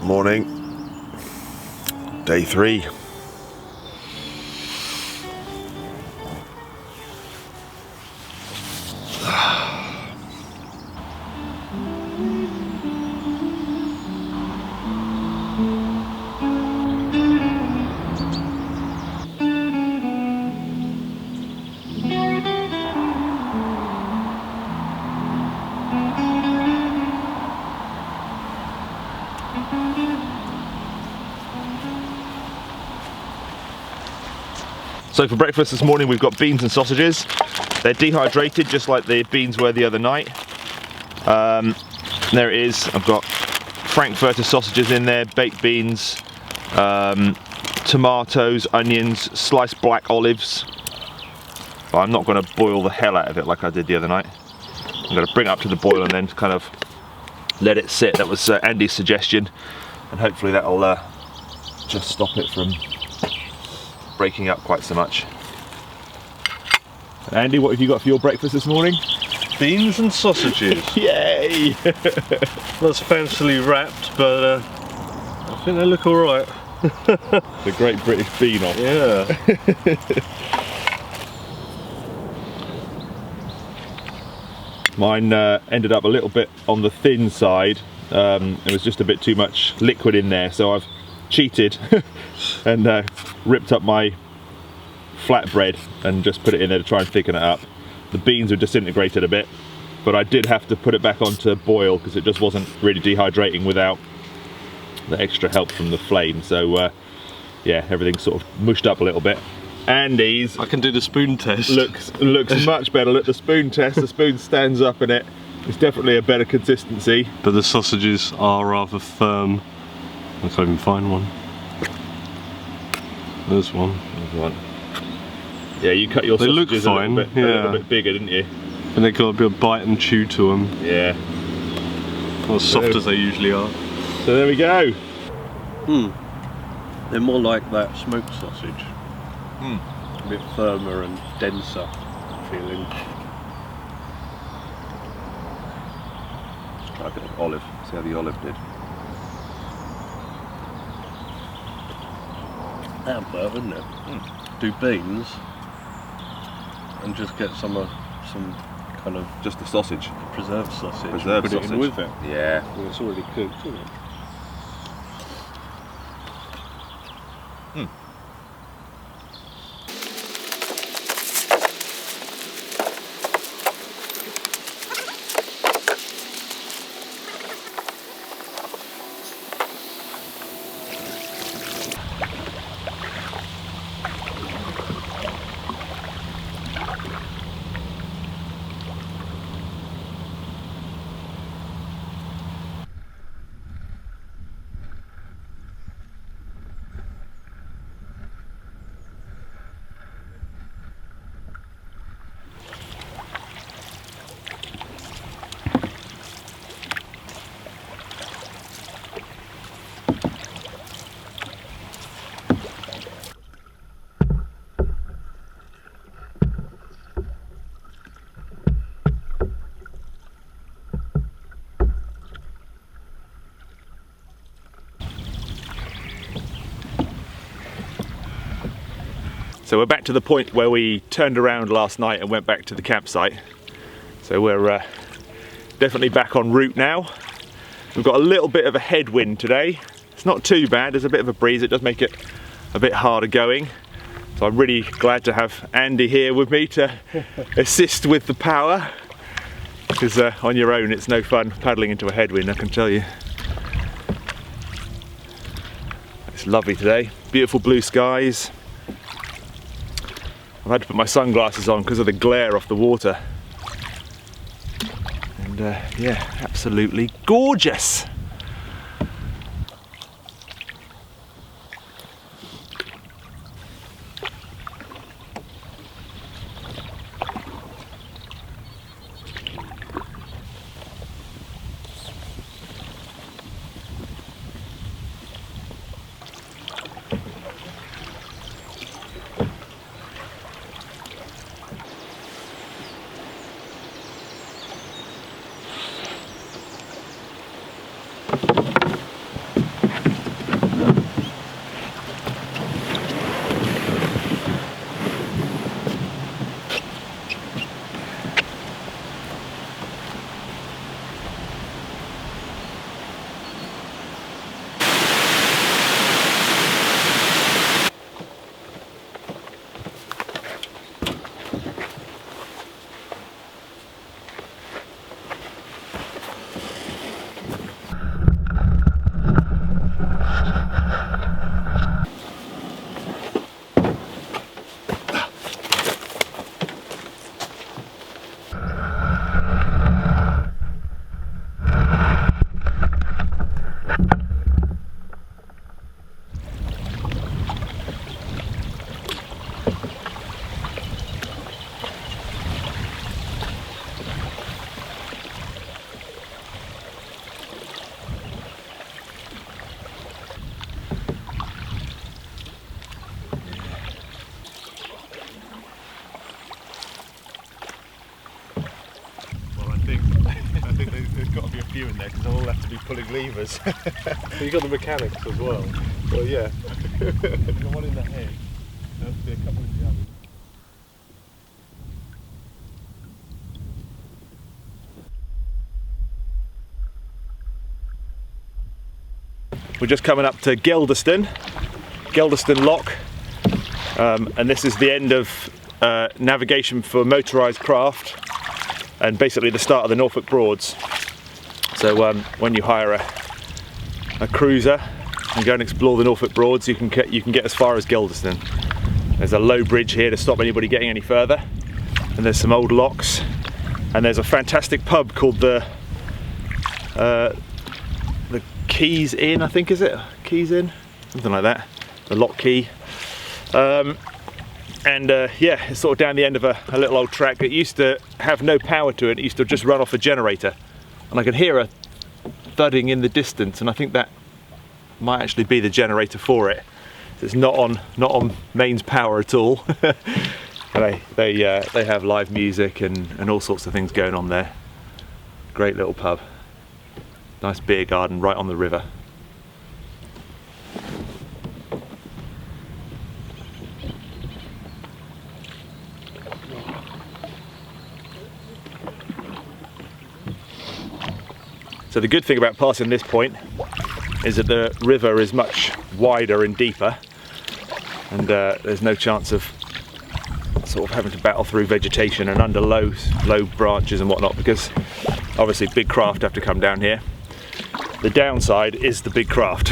Morning, day 3. So for breakfast this morning we've got beans and sausages. They're dehydrated just like the beans were the other night. There it is. I've got Frankfurter sausages in there, baked beans, tomatoes, onions, sliced black olives. But I'm not going to boil the hell out of it like I did the other night. I'm going to bring it up to the boil and then kind of let it sit. That was Andy's suggestion, and hopefully that'll just stop it from breaking up quite so much. Andy, what have you got for your breakfast this morning? Beans and sausages. Yay! That's fancily wrapped, but I think they look alright. The great British bean off. Yeah. Mine ended up a little bit on the thin side. There was just a bit too much liquid in there, so I've cheated and ripped up my flatbread and just put it in there to try and thicken it up. The beans were disintegrated a bit, but I did have to put it back on to boil because it just wasn't really dehydrating without the extra help from the flame. So yeah, everything's sort of mushed up a little bit. Andy's, I can do the spoon test. looks much better. Look, the spoon test, the spoon stands up in it. It's definitely a better consistency. But the sausages are rather firm. I can't even find one. There's one. There's one. Yeah, you cut your They look sausages fine, a little bit bigger, didn't you? And they got a bit of bite and chew to them. Yeah. Not as soft as they usually are. So there we go. They're more like that smoked sausage. A bit firmer and denser feeling. Let's try a bit of olive, see how the olive did. That'd work, wouldn't it? Do beans and just get some kind of Just the sausage. preserved sausage. Preserved and put sausage. it in with it. Yeah. Well, it's already cooked, isn't it? So we're back to the point where we turned around last night and went back to the campsite. So we're definitely back en route now. We've got a little bit of a headwind today. It's not too bad, there's a bit of a breeze, it does make it a bit harder going. So I'm really glad to have Andy here with me to assist with the power. Because on your own it's no fun paddling into a headwind, I can tell you. It's lovely today, beautiful blue skies. I've had to put my sunglasses on because of the glare off the water. And yeah, absolutely gorgeous. I think there's got to be a few in there because they'll all have to be pulling levers. You've got the mechanics as well. Well, yeah. There's one in the head. There'll be a couple in the others. We're just coming up to Geldeston Lock, and this is the end of navigation for motorised craft, and basically the start of the Norfolk Broads. So when you hire a cruiser and go and explore the Norfolk Broads, you can get as far as Geldeston. There's a low bridge here to stop anybody getting any further, and there's some old locks, and there's a fantastic pub called the Keys Inn, I think, is it? Keys Inn? Something like that. The Lock Key. Yeah, it's sort of down the end of a little old track. It used to have no power to it. It used to just run off a generator. And I could hear a thudding in the distance, and I think that might actually be the generator for it. It's not on mains power at all. They have live music and all sorts of things going on there. Great little pub. Nice beer garden right on the river. So the good thing about passing this point is that the river is much wider and deeper, and there's no chance of sort of having to battle through vegetation and under low branches and whatnot, because obviously big craft have to come down here. The downside is the big craft.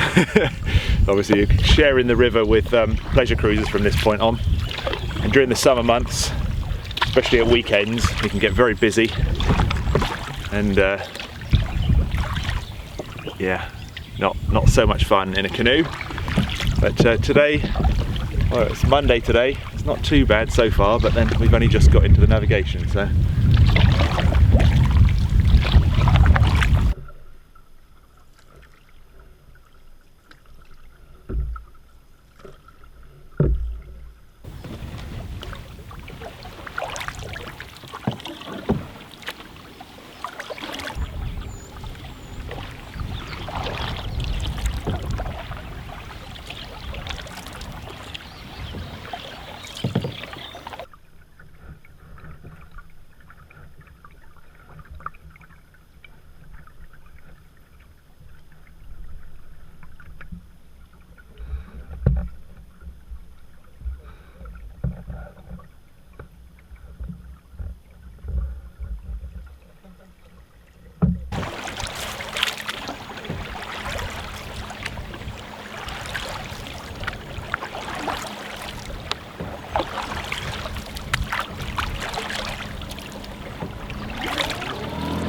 Obviously you're sharing the river with pleasure cruisers from this point on, and during the summer months, especially at weekends, you can get very busy, and yeah, not so much fun in a canoe. But today, well, it's Monday today, it's not too bad so far, but then we've only just got into the navigation, so.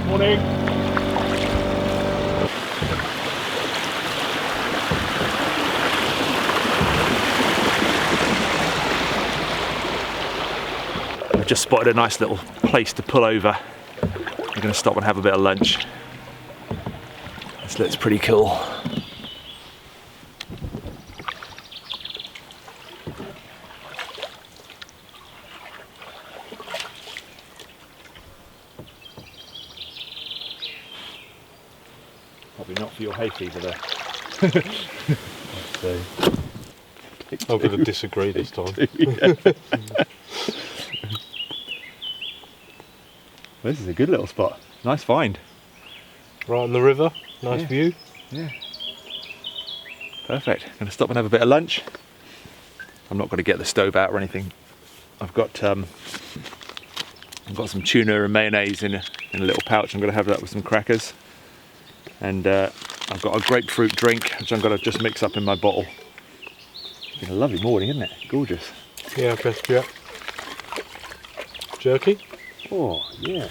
Morning. I've just spotted a nice little place to pull over. I'm going to stop and have a bit of lunch. This looks pretty cool. Probably not for your hay fever there. So, I'm going to disagree this time. This is a good little spot. Nice find. Right on the river, nice Yeah. view. Yeah. Perfect. Going to stop and have a bit of lunch. I'm not going to get the stove out or anything. I've got some tuna and mayonnaise in a little pouch. I'm going to have that with some crackers. And I've got a grapefruit drink, which I'm going to just mix up in my bottle. It's been a lovely morning, isn't it? Gorgeous. Yeah, best yet. Jerky? Oh, yeah.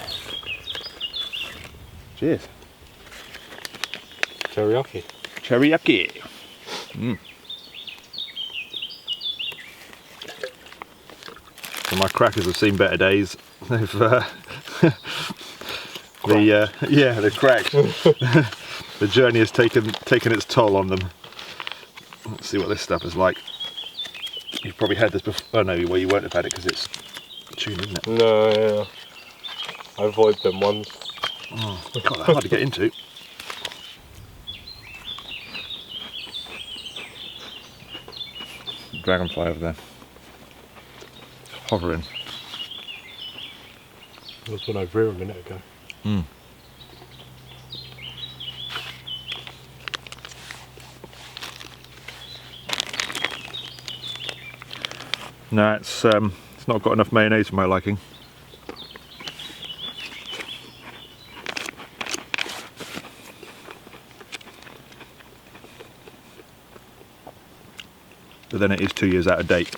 Cheers. Teriyaki. Teriyaki. So my crackers have seen better days. They've they're cracked. The journey has taken its toll on them. Let's see what this stuff is like. You've probably had this before. Oh no, well you won't have had it because it's tuna, isn't it? No, yeah. I avoid them ones. Oh, God, they're hard to get into. Dragonfly over there. Hovering. There was one over here a minute ago. No, it's not got enough mayonnaise for my liking. But then it is 2 years out of date.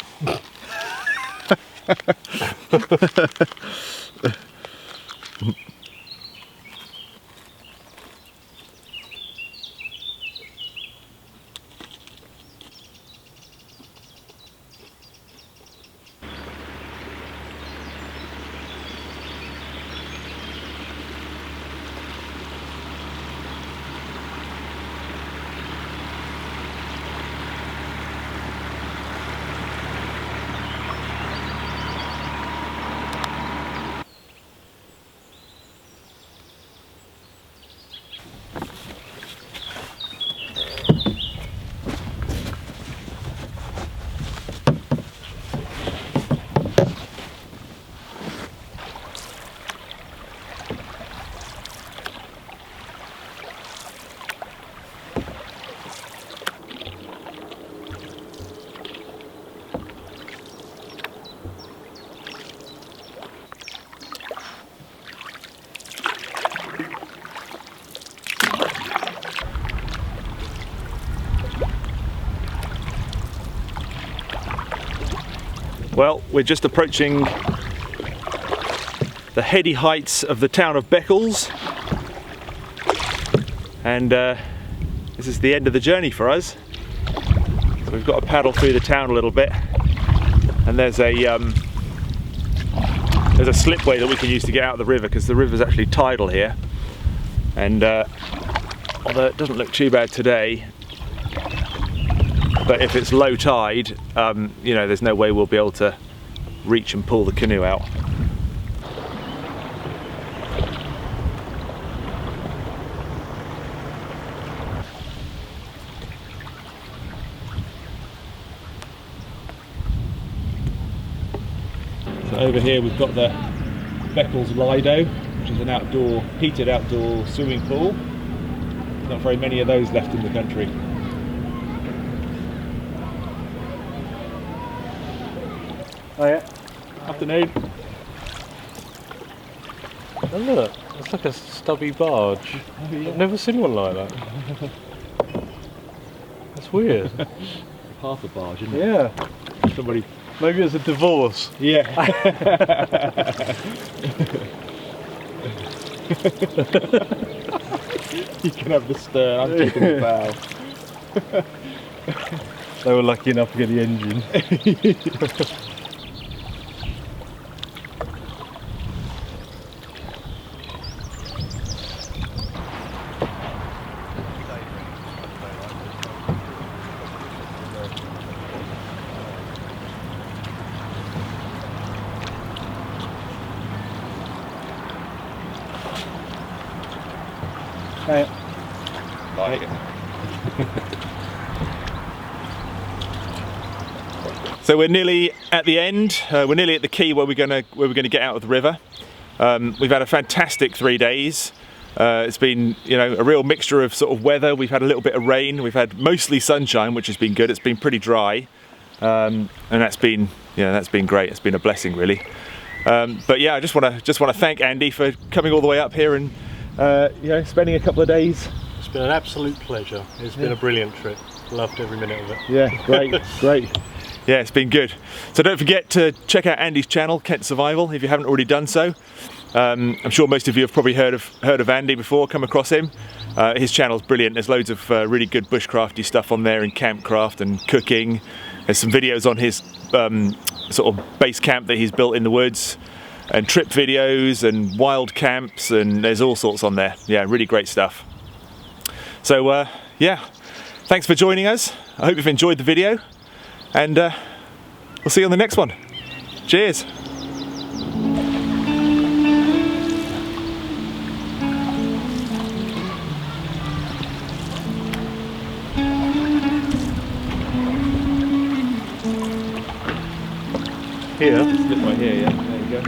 Well, we're just approaching the heady heights of the town of Beccles, and this is the end of the journey for us. So we've got to paddle through the town a little bit, and there's a slipway that we can use to get out of the river, because the river's actually tidal here, and although it doesn't look too bad today, but if it's low tide, you know, there's no way we'll be able to reach and pull the canoe out. So over here we've got the Beccles Lido, which is an heated outdoor swimming pool. Not very many of those left in the country. Oh yeah. Afternoon. Oh look, it's like a stubby barge. Oh, yeah. I've never seen one like that. That's weird. Half a barge, isn't it? Yeah. Somebody. Maybe it's a divorce. Yeah. You can have the stern, I'm taking the bow. They were lucky enough to get the engine. like it. So we're nearly at the end. We're nearly at the quay where we're gonna get out of the river. We've had a fantastic 3 days. It's been, you know, a real mixture of sort of weather. We've had a little bit of rain. We've had mostly sunshine, which has been good. It's been pretty dry, and that's been great. It's been a blessing, really. But yeah, I just want to thank Andy for coming all the way up here and you know, spending a couple of days. It's been an absolute pleasure. It's been a brilliant trip. Loved every minute of it. Yeah, great, great. Yeah, it's been good. So don't forget to check out Andy's channel, Kent Survival, if you haven't already done so. I'm sure most of you have probably heard of Andy before, come across him. His channel's brilliant. There's loads of really good bushcrafty stuff on there, and campcraft and cooking. There's some videos on his sort of base camp that he's built in the woods, and trip videos and wild camps, and there's all sorts on there. Yeah, really great stuff. So yeah, thanks for joining us. I hope you've enjoyed the video, and we'll see you on the next one. Cheers. Here, slip right here, yeah, there you go.